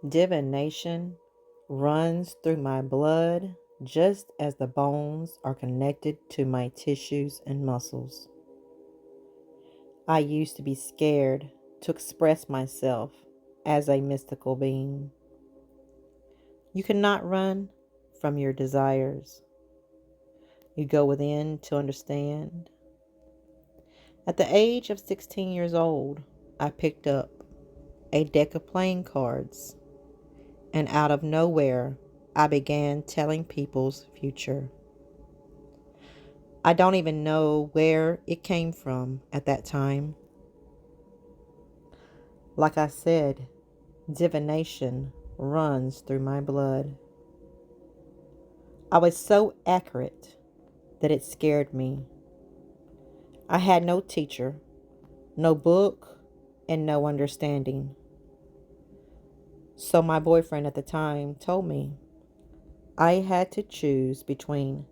Divination runs through my blood just as the bones are connected to my tissues and muscles. I used to be scared to express myself as a mystical being. You cannot run from your desires. You go within to understand. At the age of 16 years old, I picked up a deck of playing cards, and out of nowhere, I began telling people's future. I don't even know where it came from at that time. Like I said, divination runs through my blood. I was so accurate that it scared me. I had no teacher, no book, and no understanding. So my boyfriend at the time told me I had to choose between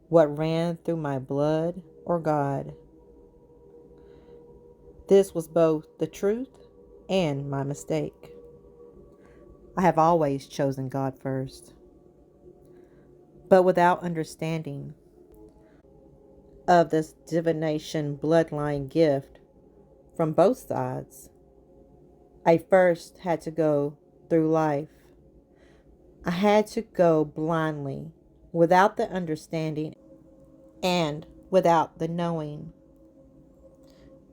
what ran through my blood or God. This was both the truth and my mistake. I have always chosen God first, but without understanding of this divination bloodline gift from both sides, I first had to go through life. I had to go blindly, without the understanding and without the knowing,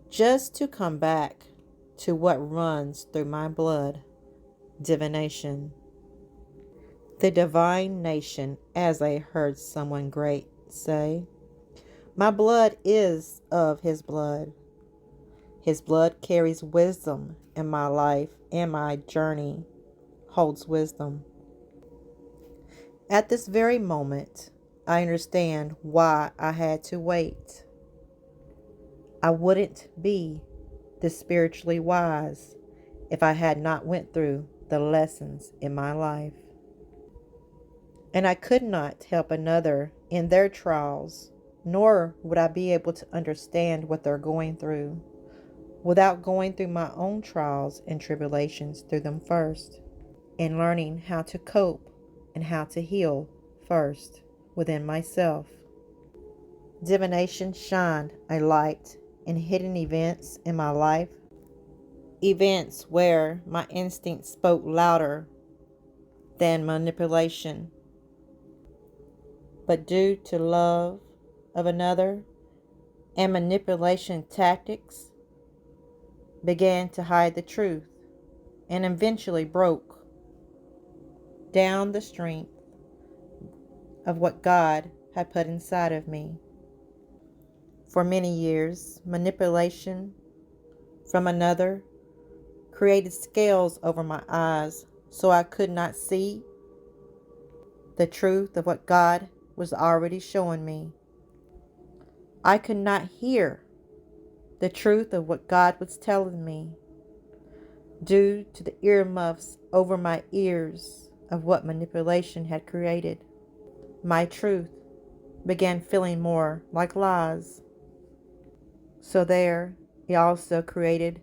just to come back to what runs through my blood, divination. The divine nation, as I heard someone great say. My blood is of his blood. His blood carries wisdom in my life, and my journey holds wisdom. At this very moment, I understand why I had to wait. I wouldn't be this spiritually wise if I had not went through the lessons in my life. And I could not help another in their trials, nor would I be able to understand what they're going through without going through my own trials and tribulations through them first, and learning how to cope and how to heal first within myself. Divination shined a light in hidden events in my life, events where my instincts spoke louder than manipulation. But due to love of another and manipulation tactics, began to hide the truth and eventually broke down the strength of what God had put inside of me. For many years, manipulation from another created scales over my eyes so I could not see the truth of what God was already showing me. I could not hear the truth of what God was telling me due to the earmuffs over my ears of what manipulation had created. My truth began feeling more like lies. So there, it also created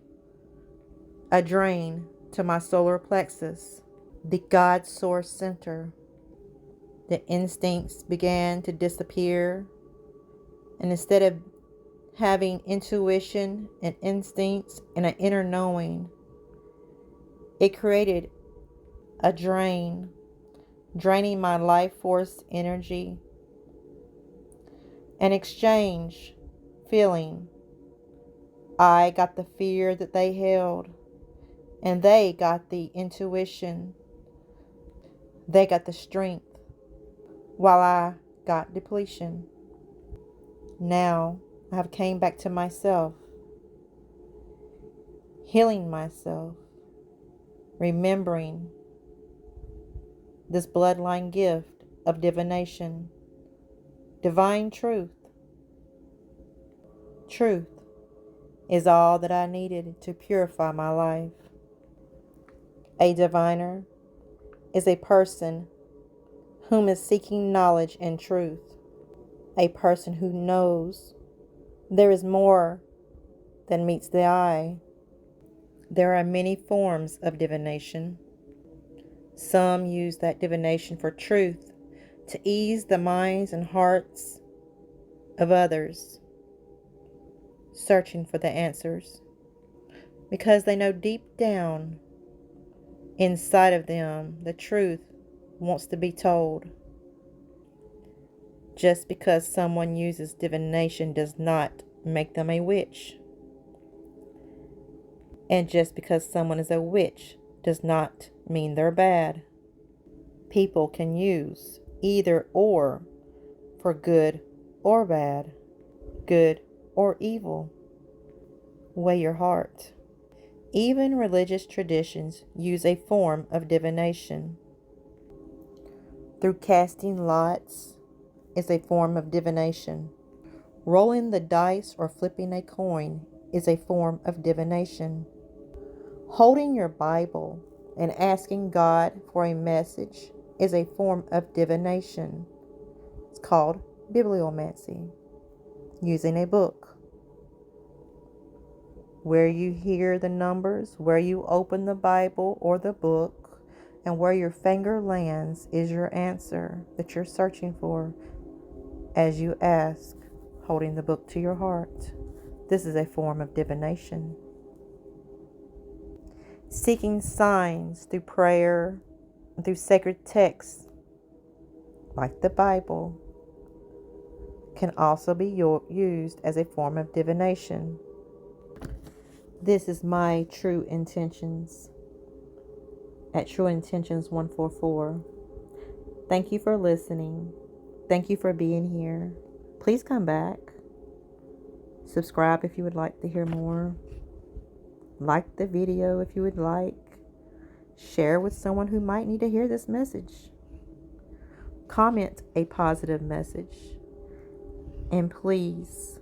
a drain to my solar plexus, the God source center. The instincts began to disappear, and instead of having intuition and instincts and an inner knowing, it created a drain, draining my life force energy. In exchange, feeling, I got the fear that they held, and they got the intuition. They got the strength, while I got depletion. Now I have came back to myself, healing myself, remembering this bloodline gift of divination, divine truth. Truth is all that I needed to purify my life. A diviner is a person whom is seeking knowledge and truth, a person who knows there is more than meets the eye. There are many forms of divination. Some use that divination for truth to ease the minds and hearts of others searching for the answers, because they know deep down inside of them the truth wants to be told. Just because someone uses divination does not make them a witch. And just because someone is a witch does not mean they're bad. People can use either or for good or bad, good or evil. Weigh your heart. Even religious traditions use a form of divination. Through casting lots is a form of divination. Rolling the dice or flipping a coin is a form of divination. Holding your Bible and asking God for a message is a form of divination. It's called bibliomancy, using a book. Where you hear the numbers, where you open the Bible or the book, and where your finger lands is your answer that you're searching for as you ask, holding the book to your heart. This is a form of divination. Seeking signs through prayer and through sacred texts, like the Bible, can also be used as a form of divination. This is my true intentions at True Intentions 144. Thank you for listening. Thank you for being here. Please come back. Subscribe if you would like to hear more. Like the video if you would like. Share with someone who might need to hear this message. Comment a positive message. And please,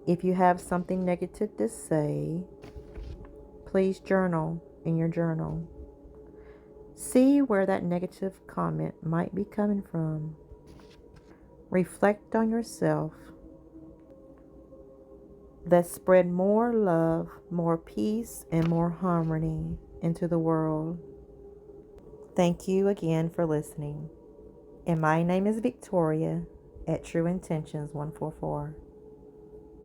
if you have something negative to say, please journal in your journal. See where that negative comment might be coming from. Reflect on yourself. Let's spread more love, more peace, and more harmony into the world. Thank you again for listening. And my name is Victoria at True Intentions 144.